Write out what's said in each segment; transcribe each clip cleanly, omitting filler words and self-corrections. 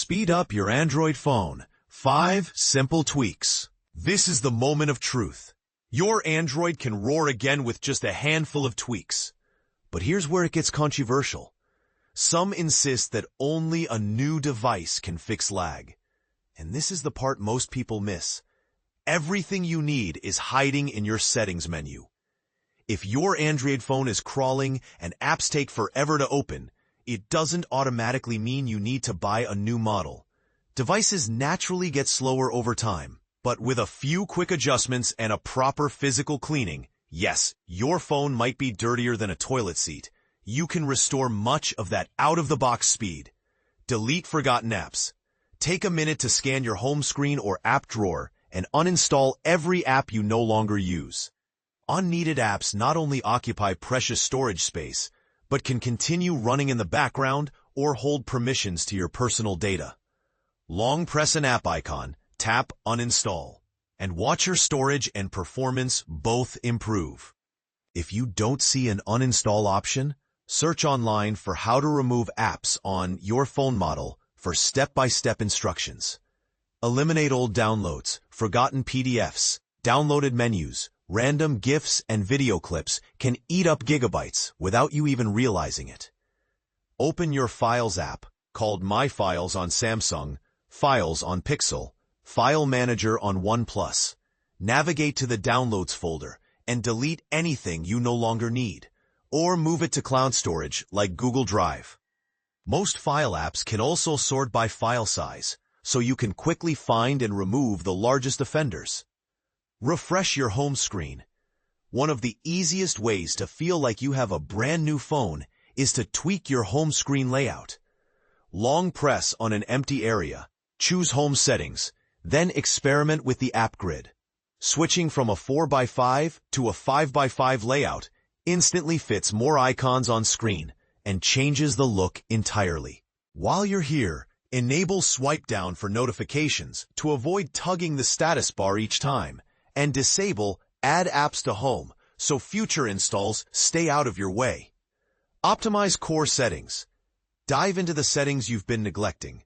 Speed up your Android phone. 5 simple tweaks. This is the moment of truth. Your Android can roar again with just a handful of tweaks. But here's where it gets controversial. Some insist that only a new device can fix lag. And this is the part most people miss. Everything you need is hiding in your settings menu. If your Android phone is crawling and apps take forever to open, it doesn't automatically mean you need to buy a new model. Devices naturally get slower over time, but with a few quick adjustments and a proper physical cleaning, yes, your phone might be dirtier than a toilet seat. You can restore much of that out-of-the-box speed. Delete forgotten apps. Take a minute to scan your home screen or app drawer and uninstall every app you no longer use. Unneeded apps not only occupy precious storage space, but can continue running in the background or hold permissions to your personal data. Long press an app icon, tap Uninstall, and watch your storage and performance both improve. If you don't see an uninstall option, search online for how to remove apps on your phone model for step-by-step instructions. Eliminate old downloads, forgotten PDFs, downloaded menus. Random GIFs and video clips can eat up gigabytes without you even realizing it. Open your Files app, called My Files on Samsung, Files on Pixel, File Manager on OnePlus. Navigate to the Downloads folder and delete anything you no longer need, or move it to cloud storage like Google Drive. Most file apps can also sort by file size, so you can quickly find and remove the largest offenders. Refresh your home screen. One of the easiest ways to feel like you have a brand new phone is to tweak your home screen layout. Long press on an empty area, choose Home Settings, then experiment with the app grid. Switching from a 4x5 to a 5x5 layout instantly fits more icons on screen and changes the look entirely. While you're here, enable swipe down for notifications to avoid tugging the status bar each time, and disable Add Apps to Home so future installs stay out of your way. Optimize core settings. Dive into the settings you've been neglecting.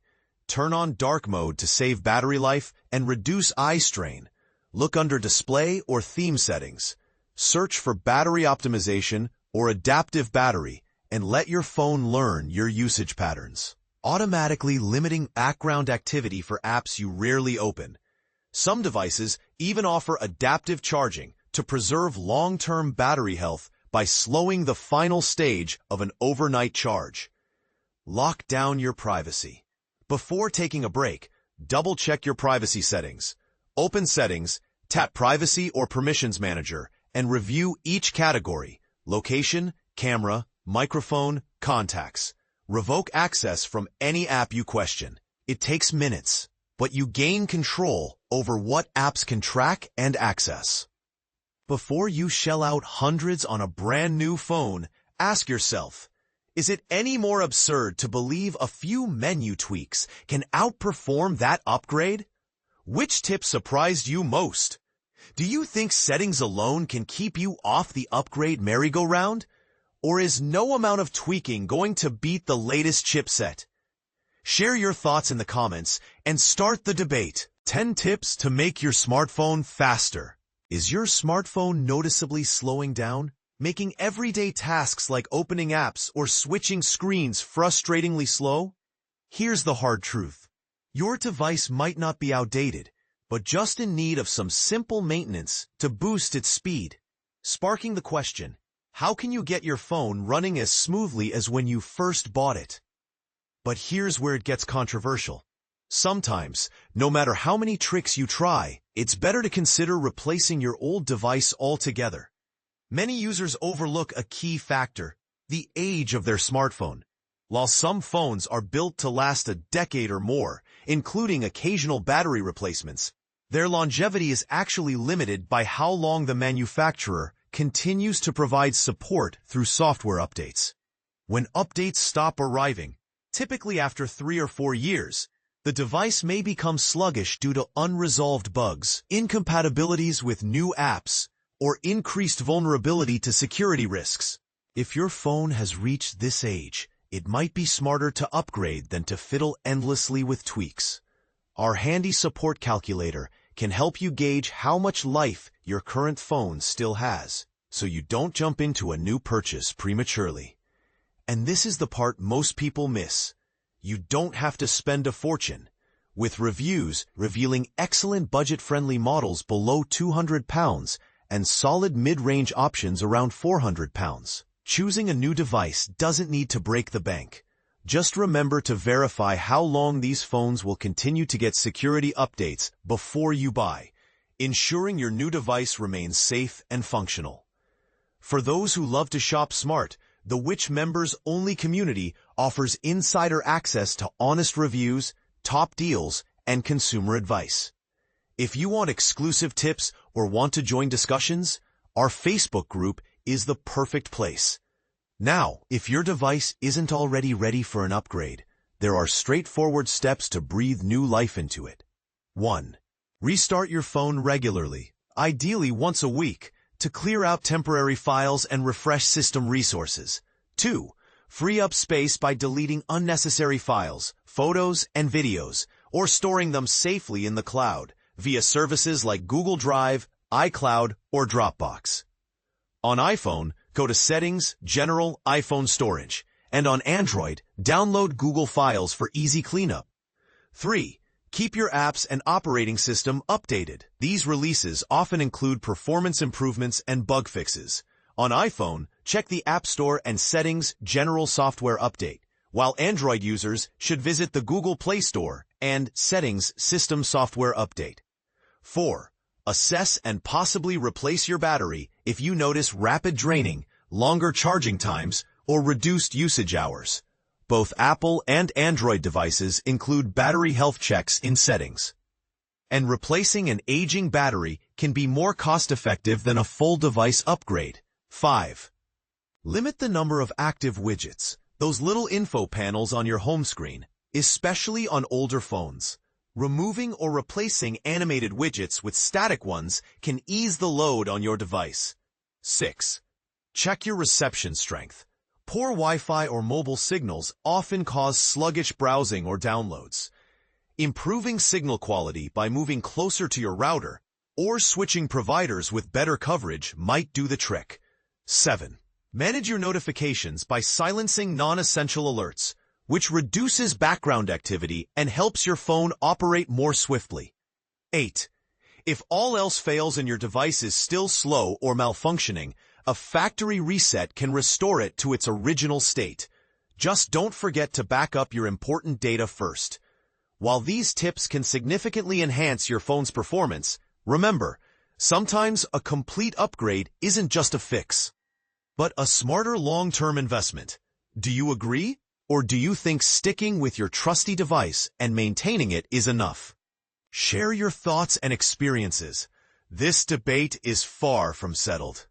Turn on dark mode to save battery life and reduce eye strain. Look under display or theme settings. Search for battery optimization or adaptive battery and let your phone learn your usage patterns. Automatically limiting background activity for apps you rarely open. Some devices even offer adaptive charging to preserve long-term battery health by slowing the final stage of an overnight charge. Lock down your privacy. Before taking a break, double-check your privacy settings. Open Settings, tap Privacy or Permissions Manager, and review each category: location, camera, microphone, contacts. Revoke access from any app you question. It takes minutes, but you gain control over what apps can track and access. Before you shell out hundreds on a brand new phone, ask yourself, is it any more absurd to believe a few menu tweaks can outperform that upgrade? Which tip surprised you most? Do you think settings alone can keep you off the upgrade merry-go-round? Or is no amount of tweaking going to beat the latest chipset? Share your thoughts in the comments and start the debate. 10 tips to make your smartphone faster. Is your smartphone noticeably slowing down, making everyday tasks like opening apps or switching screens frustratingly slow? Here's the hard truth. Your device might not be outdated, but just in need of some simple maintenance to boost its speed. Sparking the question, how can you get your phone running as smoothly as when you first bought it? But here's where it gets controversial. Sometimes, no matter how many tricks you try, it's better to consider replacing your old device altogether. Many users overlook a key factor, the age of their smartphone. While some phones are built to last a decade or more, including occasional battery replacements, their longevity is actually limited by how long the manufacturer continues to provide support through software updates. When updates stop arriving, typically after 3 or 4 years, the device may become sluggish due to unresolved bugs, incompatibilities with new apps, or increased vulnerability to security risks. If your phone has reached this age, it might be smarter to upgrade than to fiddle endlessly with tweaks. Our handy support calculator can help you gauge how much life your current phone still has, so you don't jump into a new purchase prematurely. And this is the part most people miss. You don't have to spend a fortune. With reviews revealing excellent budget-friendly models below £200 and solid mid-range options around £400. Choosing a new device doesn't need to break the bank. Just remember to verify how long these phones will continue to get security updates before you buy, ensuring your new device remains safe and functional. For those who love to shop smart, the Which Members Only community offers insider access to honest reviews, top deals, and consumer advice. If you want exclusive tips or want to join discussions, our Facebook group is the perfect place. Now, if your device isn't already ready for an upgrade, there are straightforward steps to breathe new life into it. 1. Restart your phone regularly, ideally once a week, to clear out temporary files and refresh system resources. 2. Free up space by deleting unnecessary files, photos, and videos, or storing them safely in the cloud via services like Google Drive, iCloud, or Dropbox. On iPhone, go to Settings, General, iPhone Storage, and on Android, download Google Files for easy cleanup. 3. Keep your apps and operating system updated. These releases often include performance improvements and bug fixes. On iPhone, check the App Store and Settings General Software Update, while Android users should visit the Google Play Store and Settings System Software Update. 4. Assess and possibly replace your battery if you notice rapid draining, longer charging times, or reduced usage hours. Both Apple and Android devices include battery health checks in Settings. And replacing an aging battery can be more cost-effective than a full device upgrade. 5. Limit the number of active widgets, those little info panels on your home screen, especially on older phones. Removing or replacing animated widgets with static ones can ease the load on your device. 6. Check your reception strength. Poor Wi-Fi or mobile signals often cause sluggish browsing or downloads. Improving signal quality by moving closer to your router or switching providers with better coverage might do the trick. 7. Manage your notifications by silencing non-essential alerts, which reduces background activity and helps your phone operate more swiftly. 8. If all else fails and your device is still slow or malfunctioning, a factory reset can restore it to its original state. Just don't forget to back up your important data first. While these tips can significantly enhance your phone's performance, remember, sometimes a complete upgrade isn't just a fix, but a smarter long-term investment. Do you agree? Or do you think sticking with your trusty device and maintaining it is enough? Share your thoughts and experiences. This debate is far from settled.